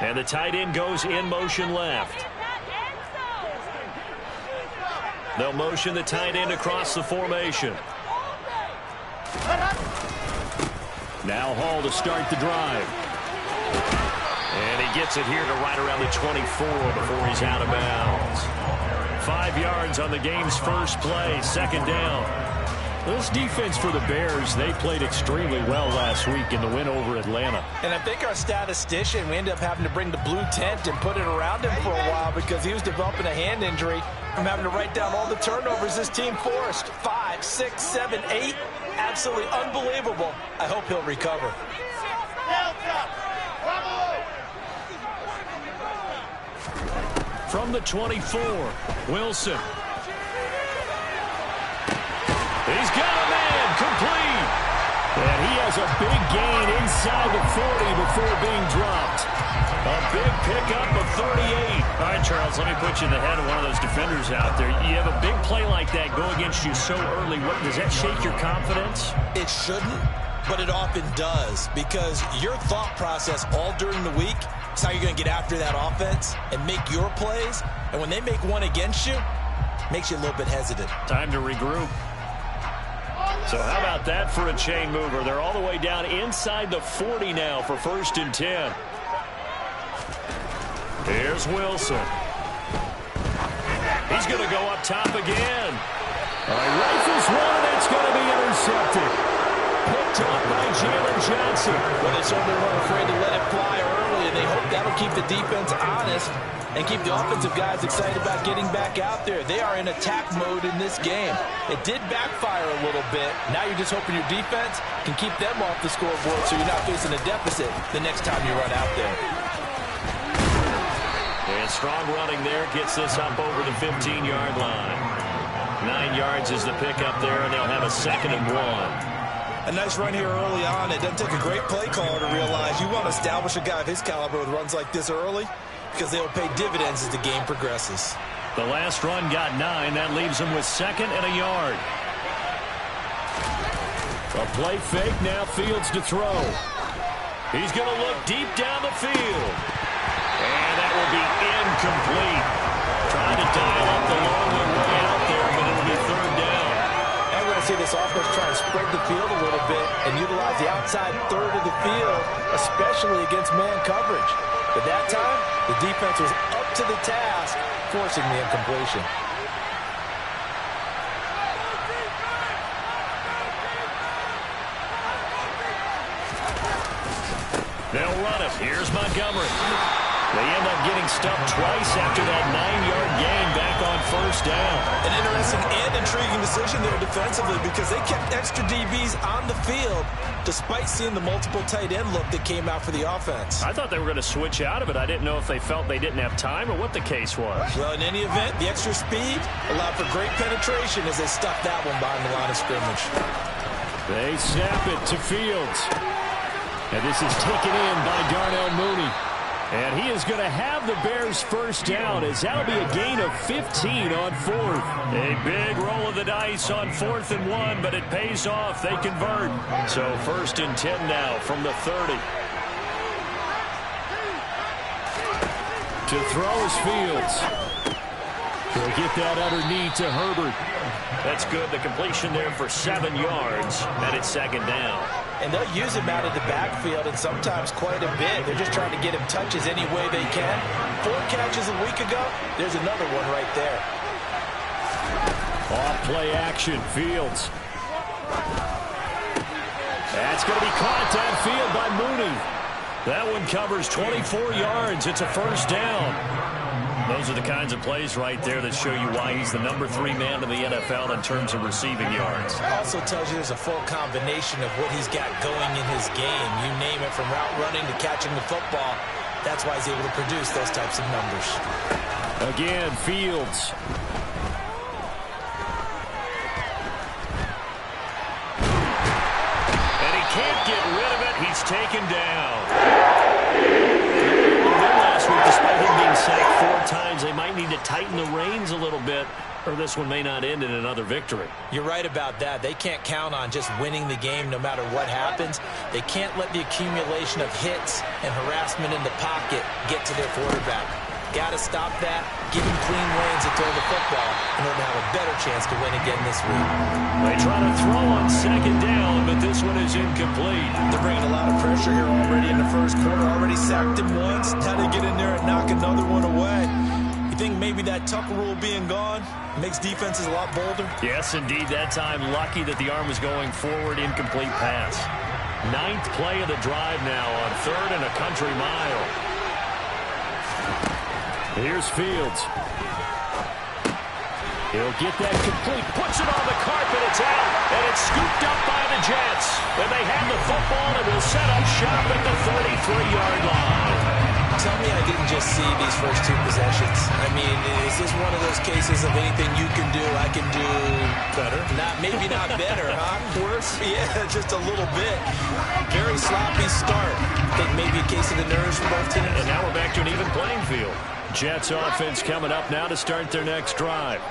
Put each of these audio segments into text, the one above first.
And the tight end goes in motion left. They'll motion the tight end across the formation. Now Hall to start the drive. And he gets it here to right around the 24 before he's out of bounds. 5 yards on the game's first play, second down. This defense for the Bears, they played extremely well last week in the win over Atlanta. And I think our statistician, we ended up having to bring the blue tent and put it around him for a while because he was developing a hand injury from having to write down all the turnovers this team forced. 5, 6, 7, 8. Absolutely unbelievable. I hope he'll recover. From the 24, Wilson. He's got a man, complete. And he has a big gain inside the 40 before being dropped. A big pickup of 38. All right, Charles, let me put you in the head of one of those defenders out there. You have a big play like that go against you so early. Does that shake your confidence? It shouldn't, but it often does because your thought process all during the week is how you're going to get after that offense and make your plays. And when they make one against you, it makes you a little bit hesitant. Time to regroup. So how about that for a chain mover? They're all the way down inside the 40 now for 1st and 10. Here's Wilson. He's going to go up top again. Rifles one, and it's going to be intercepted. Picked up by Jalen Johnson. Well, they certainly weren't afraid to let it fly early, and they hope that'll keep the defense honest and keep the offensive guys excited about getting back out there. They are in attack mode in this game. It did backfire a little bit. Now you're just hoping your defense can keep them off the scoreboard so you're not facing a deficit the next time you run out there. And strong running there gets this up over the 15-yard line. 9 yards is the pickup there, and they'll have a 2nd and 1. A nice run here early on. It doesn't take a great play caller to realize you want to establish a guy of his caliber with runs like this early because they will pay dividends as the game progresses. The last run got 9. That leaves them with 2nd and a yard. A play fake, now Fields to throw. He's going to look deep down the field. And that will be incomplete. Trying to dial up the long way out there, but it'll be 3rd down. And we're going to see this offense try and spread the field a little bit and utilize the outside third of the field, especially against man coverage. But that time, the defense was up to the task, forcing the incompletion. They'll run it. Here's Montgomery. They end up getting stuffed twice after that 9-yard gain back on 1st down. An interesting and intriguing decision there defensively because they kept extra DBs on the field despite seeing the multiple tight end look that came out for the offense. I thought they were going to switch out of it. I didn't know if they felt they didn't have time or what the case was. Well, in any event, the extra speed allowed for great penetration as they stuffed that one behind the line of scrimmage. They snap it to Fields. And this is taken in by Darnell Mooney. And he is going to have the Bears' 1st down as that'll be a gain of 15 on 4th. A big roll of the dice on 4th and 1, but it pays off. They convert. So 1st and 10 now from the 30. To throw is Fields. He'll get that underneath to Herbert. That's good. The completion there for 7 yards, and it's 2nd down. And they'll use him out of the backfield and sometimes quite a bit. They're just trying to get him touches any way they can. 4 catches a week ago. There's another one right there. Off play action, Fields. That's going to be caught downfield by Mooney. That one covers 24 yards. It's a 1st down. Those are the kinds of plays right there that show you why he's the number 3 man in the NFL in terms of receiving yards. Also tells you there's a full combination of what he's got going in his game. You name it, from route running to catching the football. That's why he's able to produce those types of numbers. Again, Fields. can't get rid of it. He's taken down. Last week, despite him being sacked 4 times, they might need to tighten the reins a little bit, or this one may not end in another victory. You're right about that. They can't count on just winning the game no matter what happens. They can't let the accumulation of hits and harassment in the pocket get to their quarterback. Got to stop that, give him clean lanes to throw the football in order to have a better chance to win again this week. They try to throw on 2nd down, but this one is incomplete. They're bringing a lot of pressure here already in the first quarter. Already sacked him once. Now they get in there and knock another one away. You think maybe that Tucker rule being gone makes defenses a lot bolder? Yes, indeed. That time, lucky that the arm was going forward, incomplete pass. 9th play of the drive now on 3rd and a country mile. Here's Fields. He'll get that complete, puts it on the carpet, it's out, and it's scooped up by the Jets. And they have the football and will set up shop at the 33-yard line. Tell me I didn't just see these first 2 possessions. I mean, is this one of those cases of anything you can do, I can do better? Maybe not better, huh? Worse? Yeah, just a little bit. Very sloppy start. I think maybe a case of the nerves for both teams. And now we're back to an even playing field. Jets offense coming up now to start their next drive.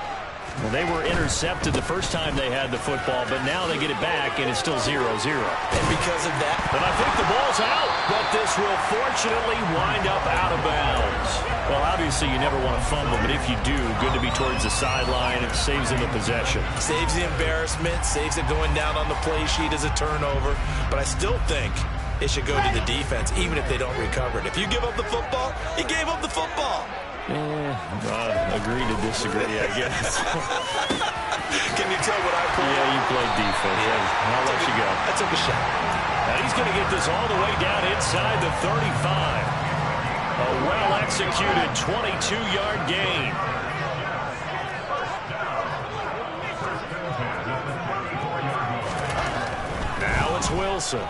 Well, they were intercepted the first time they had the football, but now they get it back, and it's still 0-0. And because of that, and I think the ball's out, but this will fortunately wind up out of bounds. Well, obviously you never want to fumble, but if you do, good to be towards the sideline. It saves them the possession. Saves the embarrassment, saves it going down on the play sheet as a turnover. But I still think it should go to the defense, even if they don't recover it. If you give up the football, you gave up the football. Agree to disagree, I guess. Can you tell what I played? Yeah, you played defense. Yeah. I'll let you go. I took a shot. And he's going to get this all the way down inside the 35. A well-executed 22-yard gain. Now it's Wilson.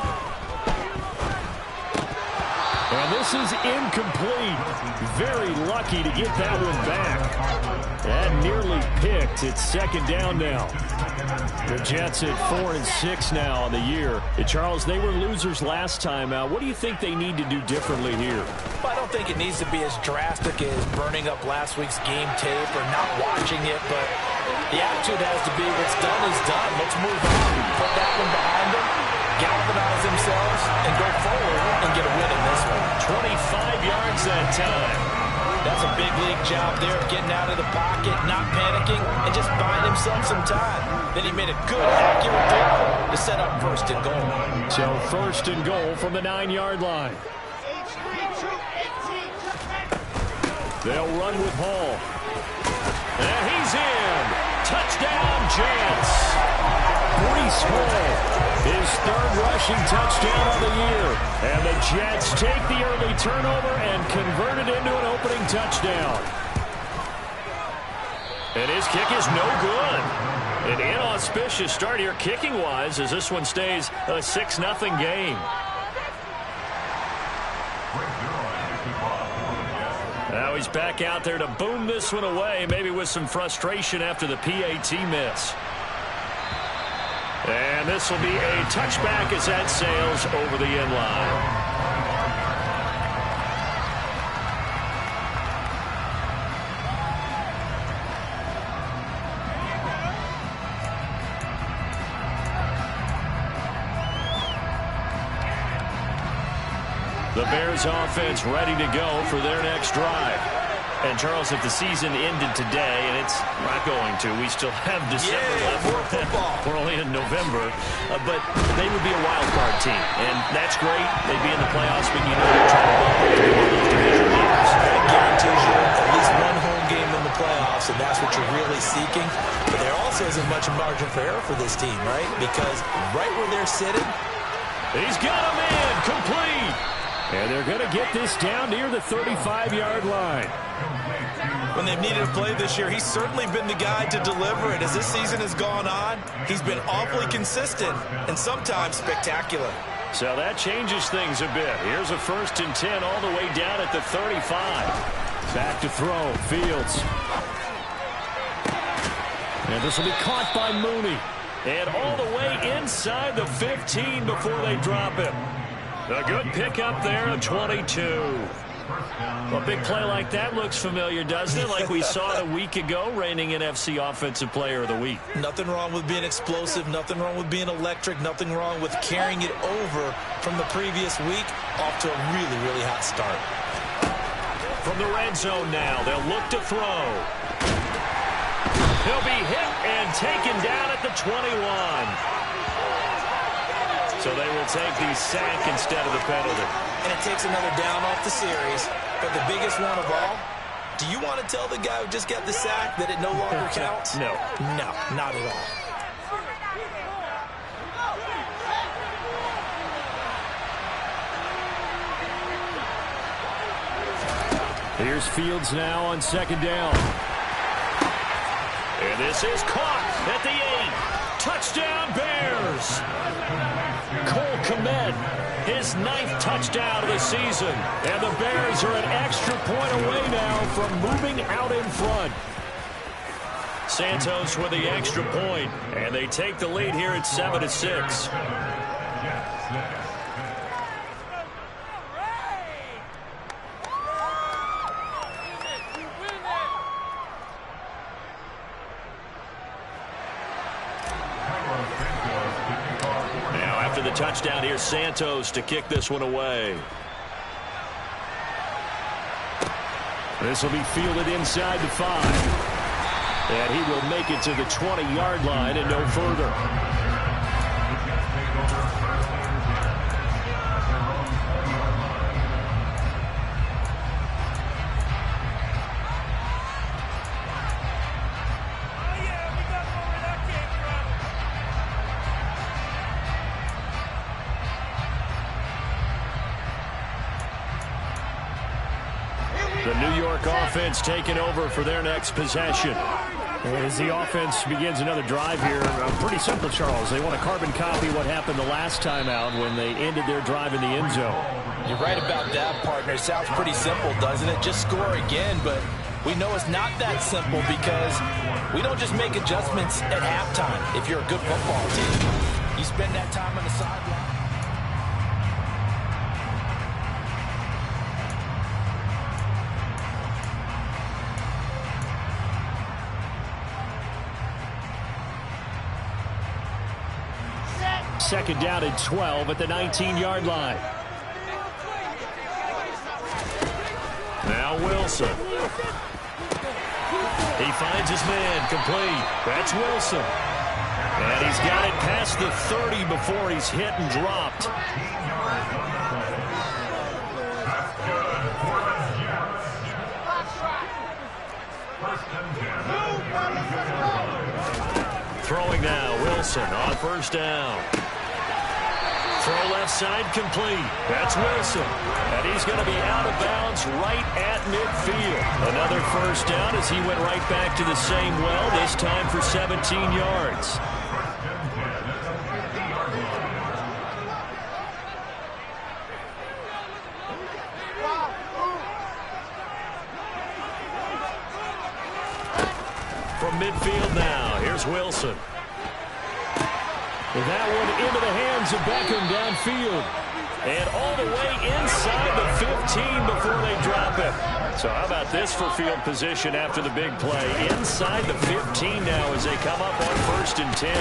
And this is incomplete. Very lucky to get that one back. And nearly picked. It's 2nd down now. The Jets at 4-6 now on the year. And Charles, they were losers last time out. What do you think they need to do differently here? Well, I don't think it needs to be as drastic as burning up last week's game tape or not watching it, but the attitude has to be what's done is done. Let's move on. Put that one behind them, galvanize themselves, and go forward and get a win in this one. 25 yards that time. That's a big league job there, getting out of the pocket, not panicking, and just buying himself some time. Then he made a good, accurate throw to set up 1st and goal. So 1st and goal from the 9-yard line. They'll run with Hall. And he's in. Touchdown, Jets. Breece Hall, his 3rd rushing touchdown of the year. And the Jets take the early turnover and convert it into an opening touchdown. And his kick is no good. An inauspicious start here kicking-wise as this one stays a 6-0 game. Now he's back out there to boom this one away, maybe with some frustration after the PAT miss. And this will be a touchback as that sails over the end line. The Bears offense ready to go for their next drive. And, Charles, if the season ended today, and it's not going to, we still have December left. More football. We're only in November. But they would be a wild card team. And that's great. They'd be in the playoffs, but you know they're trying to go to be one of those division leaders. It guarantees you at least one home game in the playoffs, and that's what you're really seeking. But there also isn't much margin for error for this team, right? Because right where they're sitting, he's got him in, complete. And they're going to get this down near the 35-yard line. When they've needed a play this year, he's certainly been the guy to deliver it. As this season has gone on, he's been awfully consistent and sometimes spectacular. So that changes things a bit. Here's a 1st and 10 all the way down at the 35. Back to throw, Fields. And this will be caught by Mooney. And all the way inside the 15 before they drop him. A good pickup there, a 22. A big play like that looks familiar, doesn't it? Like we saw it a week ago, reigning NFC Offensive Player of the Week. Nothing wrong with being explosive, nothing wrong with being electric, nothing wrong with carrying it over from the previous week off to a really, really hot start. From the red zone now, they'll look to throw. He'll be hit and taken down at the 21. So they will take the sack instead of the penalty. And it takes another down off the series. But the biggest one of all, do you want to tell the guy who just got the sack that it no longer counts? No. No, not at all. Here's Fields now on second down. And this is caught at the 8. Touchdown, Bears. Cole Kmet, his 9th touchdown of the season. And the Bears are an extra point away now from moving out in front. Santos with the extra point, and they take the lead here at 7-6. The touchdown here, Santos to kick this one away. This will be fielded inside the 5. And he will make it to the 20-yard line and no further. The New York offense taking over for their next possession. As the offense begins another drive here, pretty simple, Charles. They want to carbon copy what happened the last time out when they ended their drive in the end zone. You're right about that, partner. Sounds pretty simple, doesn't it? Just score again, but we know it's not that simple because we don't just make adjustments at halftime if you're a good football team. You spend that time on the sideline. Second down and 12 at the 19-yard line. Now Wilson. He finds his man complete. That's Wilson. And he's got it past the 30 before he's hit and dropped. Throwing now, Wilson on first down. Throw left side complete. That's Wilson. And he's going to be out of bounds right at midfield. Another first down as he went right back to the same well, this time for 17 yards. From midfield now, here's Wilson. With that one into the hands of Beckham downfield. And all the way inside the 15 before they drop it. So how about this for field position after the big play? Inside the 15 now as they come up on 1st and 10.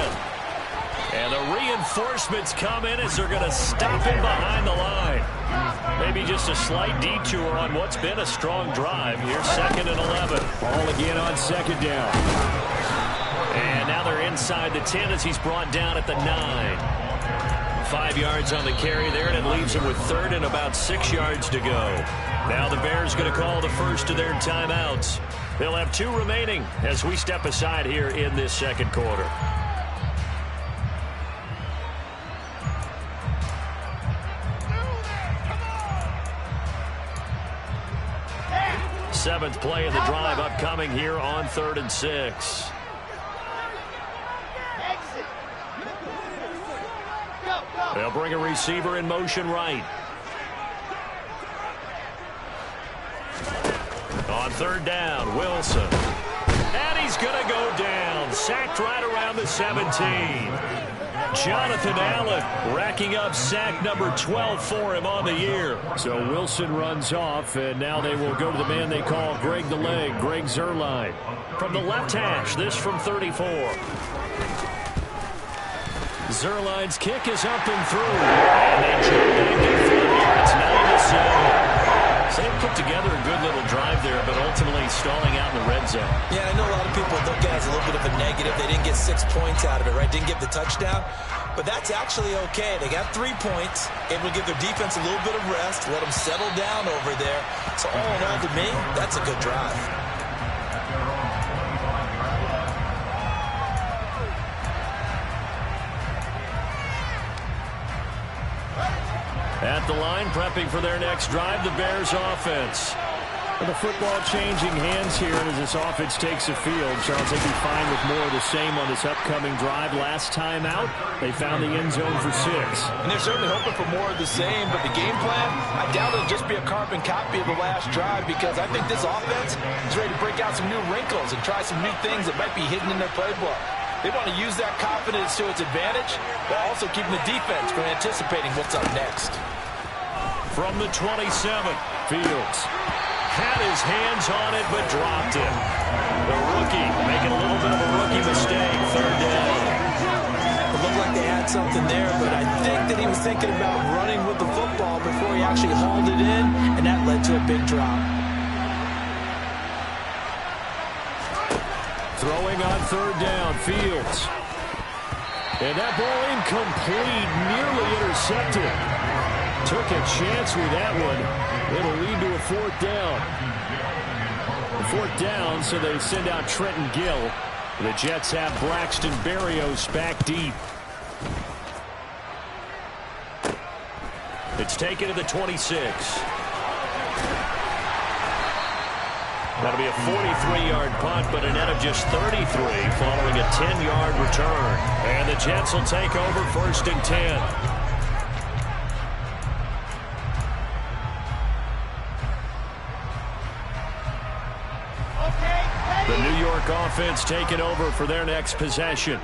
And the reinforcements come in as they're going to stop him behind the line. Maybe just a slight detour on what's been a strong drive. Here's 2nd and 11. Ball again on 2nd down. And now they're inside the 10 as he's brought down at the 9. 5 yards on the carry there, and it leaves him with 3rd and about 6 yards to go. Now the Bears going to call the first of their timeouts. They'll have 2 remaining as we step aside here in this second quarter. Seventh play of the drive upcoming here on 3rd and 6. They'll bring a receiver in motion right. On 3rd down, Wilson. And he's going to go down. Sacked right around the 17. Jonathan Allen racking up sack number 12 for him on the year. So Wilson runs off, and now they will go to the man they call Greg the Leg, Greg Zuerlein. From the left hash, this from 34. Zuerlein's kick is up and through. And they jump back in front. It's 9-7. So they put together a good little drive there, but ultimately stalling out in the red zone. Yeah, I know a lot of people look at it as a little bit of a negative. They didn't get 6 points out of it, right? Didn't get the touchdown. But that's actually okay. They got 3 points. Able to give their defense a little bit of rest, let them settle down over there. So all in all, to me, that's a good drive. At the line, prepping for their next drive, the Bears offense. With the football changing hands here as this offense takes the field. Charles, they'd be fine with more of the same on this upcoming drive. Last time out, they found the end zone for 6. And they're certainly hoping for more of the same, but the game plan, I doubt it'll just be a carbon copy of the last drive, because I think this offense is ready to break out some new wrinkles and try some new things that might be hidden in their playbook. They want to use that confidence to its advantage, but also keeping the defense from anticipating what's up next. From the 27, Fields had his hands on it, but dropped it. The rookie making a little bit of a rookie mistake. 3rd down. It looked like they had something there, but I think that he was thinking about running with the football before he actually hauled it in, and that led to a big drop. Throwing on 3rd down, Fields. And that ball incomplete, nearly intercepted. Took a chance with that one. It'll lead to a 4th down. The 4th down, so they send out Trenton Gill. The Jets have Braxton Berrios back deep. It's taken to the 26. That'll be a 43-yard punt, but a net of just 33 following a 10-yard return. And the Jets will take over 1st and 10. The New York offense taking over for their next possession.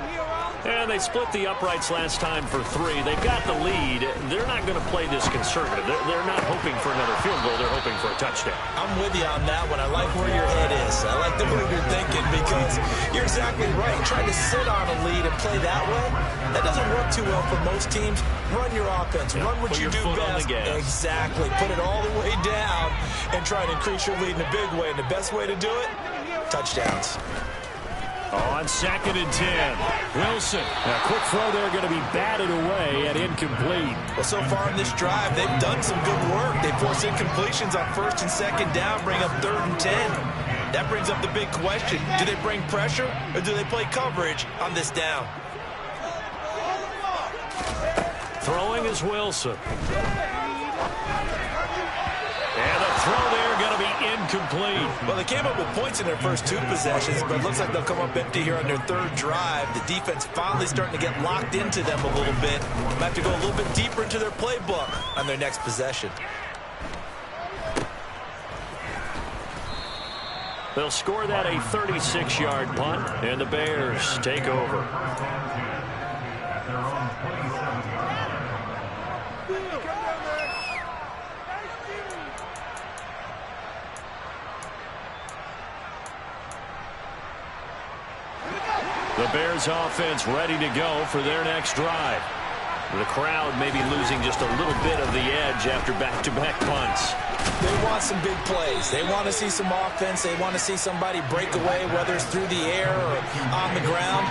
And they split the uprights last time for 3. They've got the lead. They're not going to play this conservative. They're not hoping for another field goal. They're hoping for a touchdown. I'm with you on that one. I like where your head is. I like the move you're thinking, because you're exactly right. Trying to sit on a lead and play that way, that doesn't work too well for most teams. Run your offense. Run what you do best. Exactly. Put it all the way down and try and increase your lead in a big way. And the best way to do it, touchdowns. On 2nd and 10, Wilson. A quick throw there, going to be batted away and incomplete. Well, so far in this drive, they've done some good work. They force incompletions on 1st and 2nd down, bring up 3rd and 10. That brings up the big question. Do they bring pressure, or do they play coverage on this down? Throwing is Wilson. And the throw there going to be incomplete. Well, they came up with points in their first 2 possessions, but it looks like they'll come up empty here on their 3rd drive. The defense finally starting to get locked into them a little bit. Might have to go a little bit deeper into their playbook on their next possession. They'll score that a 36-yard punt, and the Bears take over. The Bears offense ready to go for their next drive. The crowd may be losing just a little bit of the edge after back-to-back punts. They want some big plays. They want to see some offense. They want to see somebody break away, whether it's through the air or on the ground.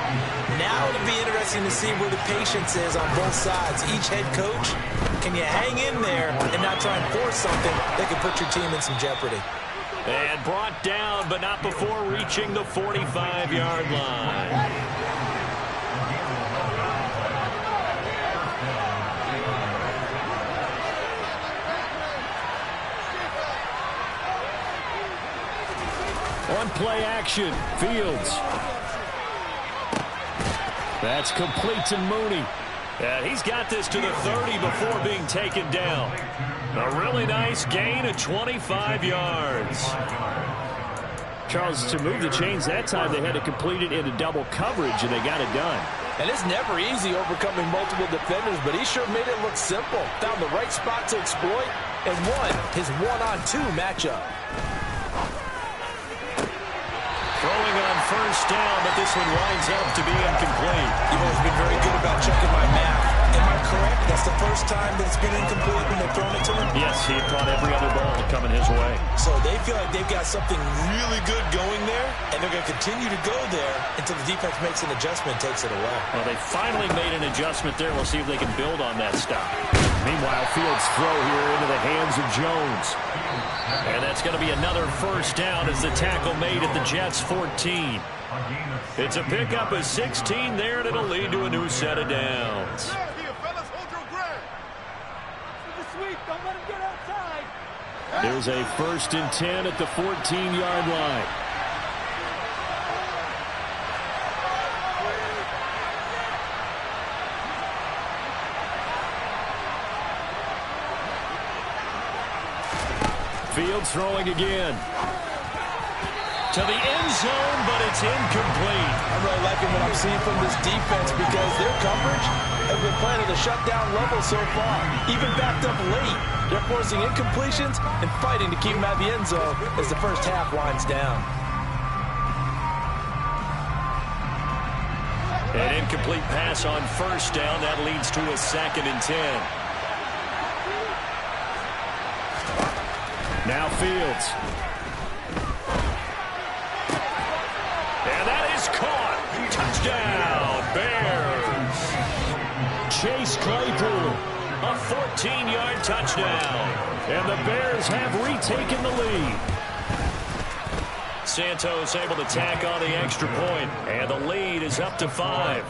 Now it'll be interesting to see where the patience is on both sides. Each head coach, can you hang in there and not try and force something that could put your team in some jeopardy? And brought down, but not before reaching the 45-yard line. On play action, Fields. That's complete to Mooney. And he's got this to the 30 before being taken down. A really nice gain of 25 yards. Charles, to move the chains that time, they had to complete it into double coverage, and they got it done. And it's never easy overcoming multiple defenders, but he sure made it look simple. Found the right spot to exploit and won his one-on-two matchup. Throwing on first down, but this one winds up to be incomplete. You've always been very good about checking my math. Am I correct? That's the first time that it's been incomplete when they've thrown it to him? Yes, he had caught every other ball coming his way. So they feel like they've got something really good going there, and they're going to continue to go there until the defense makes an adjustment and takes it away. Well, they finally made an adjustment there. We'll see if they can build on that stop. Meanwhile, Fields' throw here into the hands of Jones. And that's going to be another first down as the tackle made at the Jets' 14. It's a pickup of 16 there, and it'll lead to a new set of downs. There's a 1st and 10 at the 14-yard line. Fields throwing again. To the end zone, but it's incomplete. I'm really liking what I'm seeing from this defense because their coverage has been playing at a shutdown level so far. Even backed up late, they're forcing incompletions and fighting to keep them out of the end zone as the first half winds down. An incomplete pass on first down. That leads to a 2nd and 10. Now Fields. And that is caught. Touchdown, Bears. Chase Claypool, a 14-yard touchdown. And the Bears have retaken the lead. Santos able to tack on the extra point, and the lead is up to 5.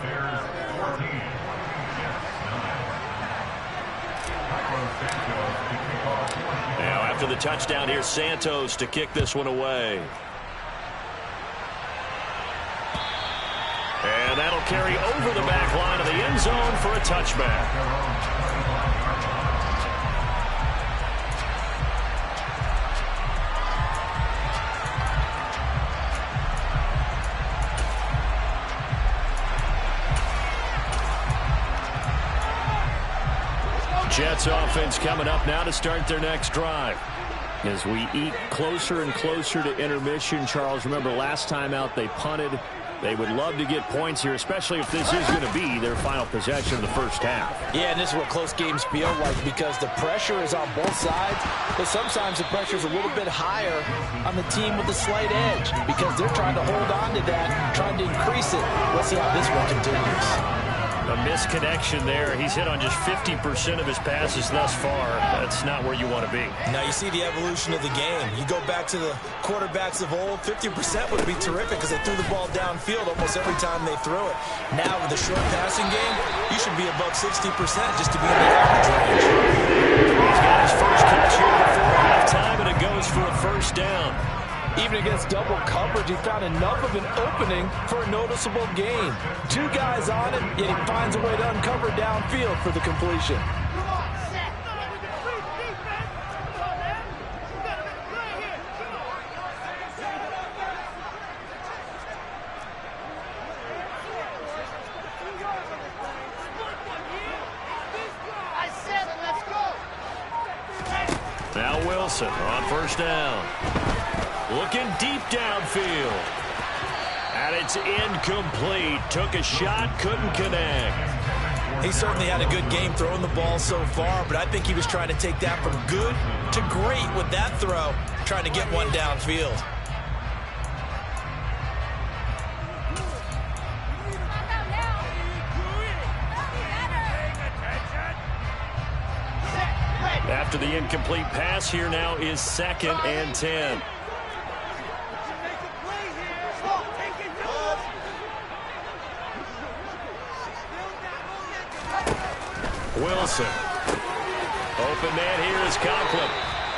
Now after the touchdown, here's Santos to kick this one away. And that'll carry over the back line of the end zone for a touchback. Jets offense coming up now to start their next drive. As we eat closer and closer to intermission, Charles, remember last time out they punted. They would love to get points here, especially if this is going to be their final possession of the first half. Yeah, and this is what close games feel like because the pressure is on both sides, but sometimes the pressure is a little bit higher on the team with the slight edge because they're trying to hold on to that, trying to increase it. Let's see how this one continues. A misconnection there. He's hit on just 50% of his passes thus far. That's not where you want to be. Now you see the evolution of the game. You go back to the quarterbacks of old, 50% would be terrific because they threw the ball downfield almost every time they threw it. Now with the short passing game, you should be above 60% just to be in the average range. He's got his first catch here before halftime, and it goes for a first down. Even against double coverage, he found enough of an opening for a noticeable gain. 2 guys on him, yet he finds a way to uncover downfield for the completion. Now Wilson on first down. Looking deep downfield. And it's incomplete. Took a shot, couldn't connect. He certainly had a good game throwing the ball so far, but I think he was trying to take that from good to great with that throw, trying to get one downfield. After the incomplete pass, here now is 2nd and 10. Wilson. Open man here is Conklin.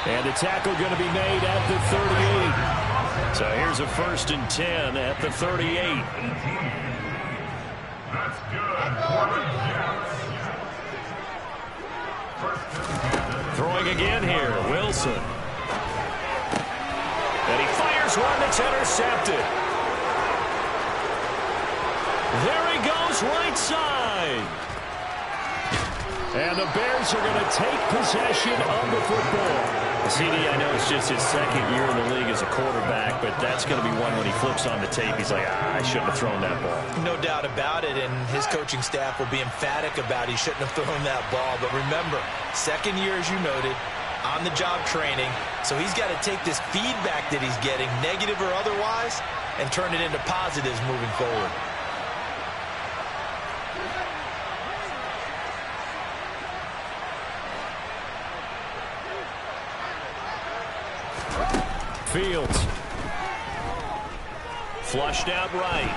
And the tackle going to be made at the 38. So here's a 1st and 10 at the 38. Throwing again here, Wilson. And he fires Here's one that's intercepted. There he goes, right side. And the Bears are going to take possession of the football. CD, I know it's just his second year in the league as a quarterback, but that's going to be one when he flips on the tape. He's like, I shouldn't have thrown that ball. No doubt about it, and his coaching staff will be emphatic about he shouldn't have thrown that ball. But remember, second year, as you noted, on-the-job training, so he's got to take this feedback that he's getting, negative or otherwise, and turn it into positives moving forward. Fields. Flushed out right.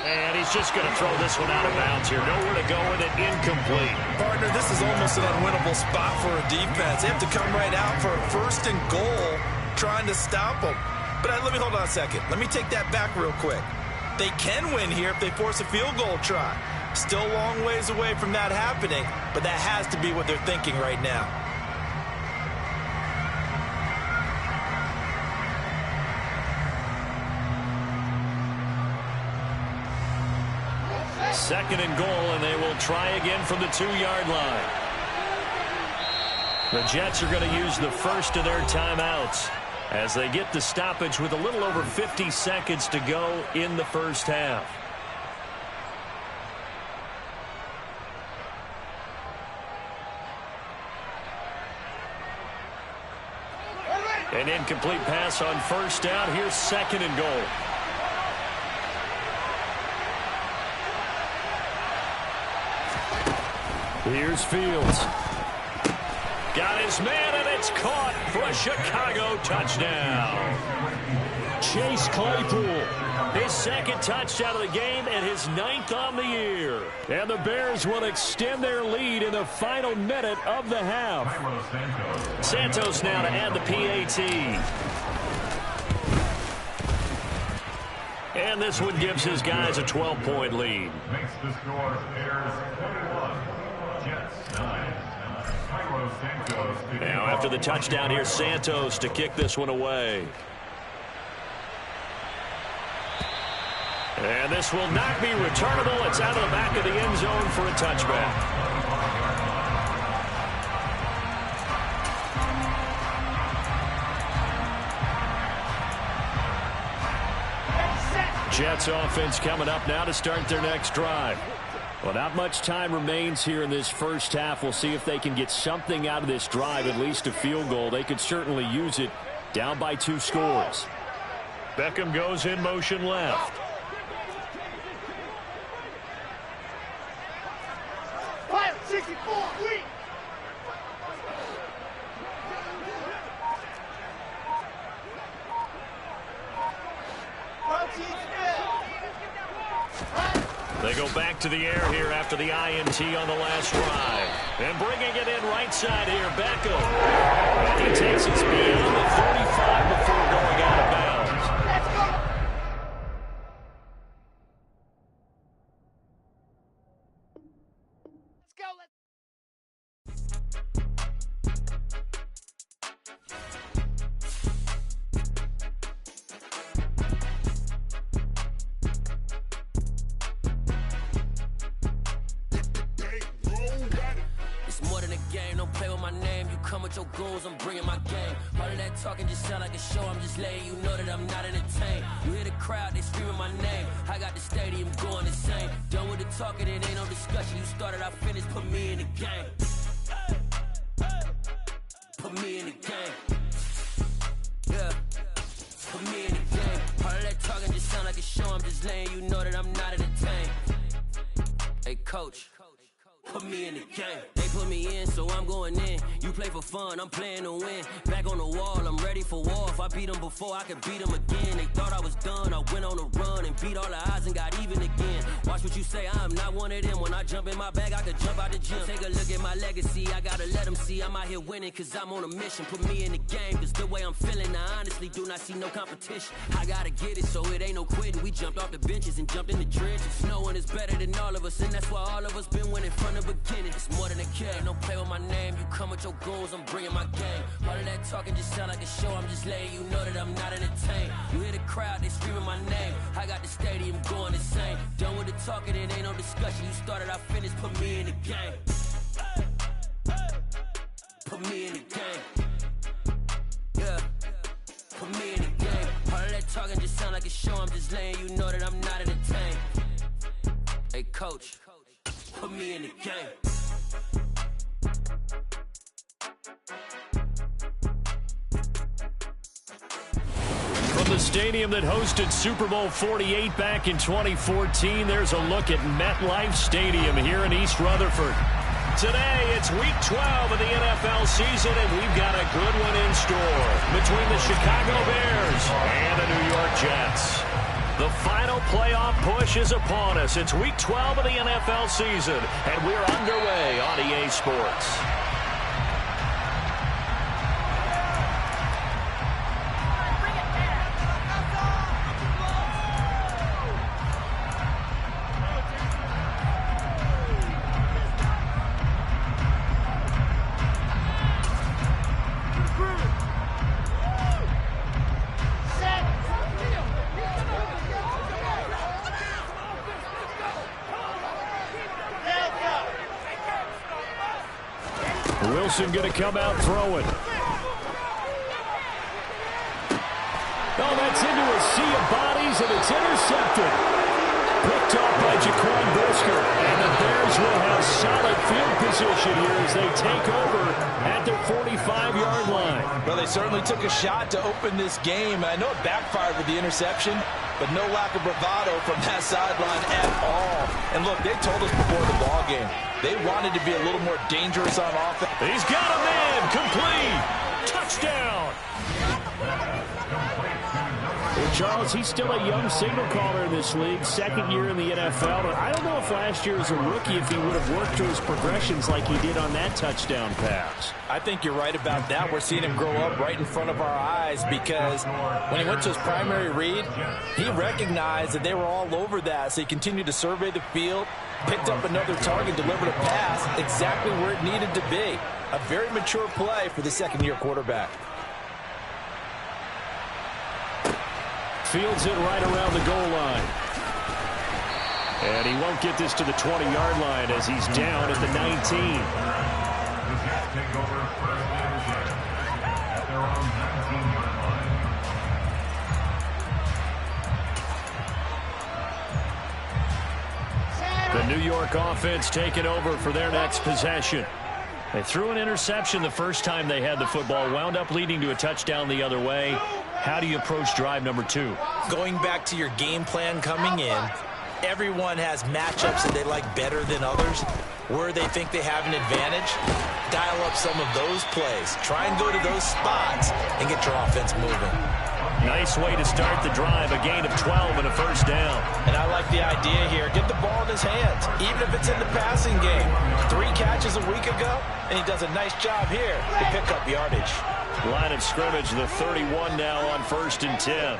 And he's just going to throw this one out of bounds here. Nowhere to go with it. Incomplete. Partner, this is almost an unwinnable spot for a defense. They have to come right out for a 1st and goal trying to stop them. But let me hold on a second. Let me take that back real quick. They can win here if they force a field goal try. Still a long ways away from that happening, but that has to be what they're thinking right now. Second and goal, and they will try again from the 2-yard line. The Jets are going to use the first of their timeouts as they get the stoppage with a little over 50 seconds to go in the first half. An incomplete pass on first down. Here's second and goal. Here's Fields. Got his man, and it's caught for a Chicago touchdown. Chase Claypool, his second touchdown of the game and his 9th on the year. And the Bears will extend their lead in the final minute of the half. Santos now to add the PAT. And this one gives his guys a 12-point lead. Makes the score Bears 21. Now after the touchdown, here's Santos to kick this one away. And this will not be returnable. It's out of the back of the end zone for a touchback. Jets offense coming up now to start their next drive. Well, not much time remains here in this first half. We'll see if they can get something out of this drive, at least a field goal. They could certainly use it down by 2 scores. Beckham goes in motion left. They go back to the air here after the INT on the last drive. And bringing it in right side here, Beckham. And he takes it beyond the 35 before going out of bounds. Let's go. Your goals, I'm bringing my game. All of that talking just sound like a show. I'm just letting you know that I'm not entertained. You hear the crowd, they screaming my name. I got the stadium going insane. Done with the talking, it ain't no discussion. You started, I finished, put me in the game. Put me in the game. Yeah. Put me in the game. All of that talking just sound like a show. I'm just letting you know that I'm not entertained. Hey, coach. Put me in the game. They put me in, so I'm going in. You play for fun, I'm playing to win. Back on the wall, I'm ready for war. If I beat them before, I could beat them again. They thought I was done, I went on a run and beat all the odds and got even again. Watch what you say, I'm not one of them. When I jump in my bag, I could jump out the gym. Take a look at my legacy, I gotta let them see I'm out here winning, cause I'm on a mission. Put me in the game, cause the way I'm feeling, I honestly do not see no competition. I gotta get it, so it ain't no quitting. We jumped off the benches and jumped in the trenches. No one is better than all of us, and that's why all of us been winning from the beginning. It's more than a gang. Don't play with my name. You come with your goons, I'm bringing my gang. All of that talking just sound like a show. I'm just letting you know that I'm not entertained. You hear the crowd, they screaming my name. I got the stadium going insane. Done with the talking, it ain't no discussion. You started, I finished. Put me in the game. Put me in the game. Yeah. Put me in the game. All of that talking just sound like a show. I'm just letting you know that I'm not entertained. Hey, coach, put me in the game. From the stadium that hosted Super Bowl 48 back in 2014, there's a look at MetLife Stadium here in East Rutherford. Today, it's Week 12 of the NFL season, and we've got a good one in store between the Chicago Bears and the New York Jets. The final playoff push is upon us. It's Week 12 of the NFL season, and we're underway on EA Sports. Wilson going to come out throwing. Oh, that's into a sea of bodies, and it's intercepted. Picked off by Jaquan Brisker. And the Bears will have solid field position here as they take over at their 45-yard line. Well, they certainly took a shot to open this game. I know it backfired with the interception, but no lack of bravado from that sideline at all. And look, they told us before the ball game, they wanted to be a little more dangerous on offense. He's got a man, complete, touchdown. Well, Charles, he's still a young signal caller in this league, second year in the NFL. But I don't know if last year as a rookie, if he would have worked through his progressions like he did on that touchdown pass. I think you're right about that. We're seeing him grow up right in front of our eyes because when he went to his primary read, he recognized that they were all over that. So he continued to survey the field, picked up another target, delivered a pass exactly where it needed to be. A very mature play for the second-year quarterback. Fields it right around the goal line. And he won't get this to the 20-yard line as he's down at the 19. Take over first and 10 at their own 19-yard line. The New York offense taking over for their next possession. They threw an interception the first time they had the football, wound up leading to a touchdown the other way. How do you approach drive number 2? Going back to your game plan coming in, everyone has matchups that they like better than others. Where they think they have an advantage, dial up some of those plays. Try and go to those spots and get your offense moving. Nice way to start the drive, a gain of 12 and a first down. And I like the idea here. Get the ball in his hands, even if it's in the passing game. 3 catches a week ago, and he does a nice job here to pick up yardage. Line of scrimmage, the 31 now on 1st and 10.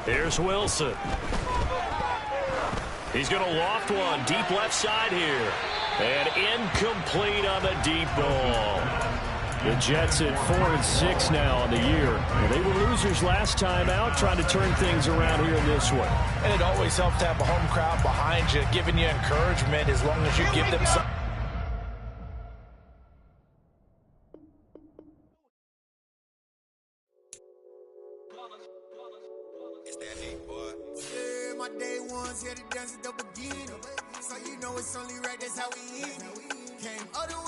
Here's Wilson. He's going to loft one deep left side here. And incomplete on the deep ball. The Jets at 4-6 now on the year. They were losers last time out, trying to turn things around here in this one. And it always helps to have a home crowd behind you, giving you encouragement as long as you give them some. It's that hate, boy. Yeah, my day ones here to dance at the beginning. So you know it's only right, that's how we eat. Came all the way.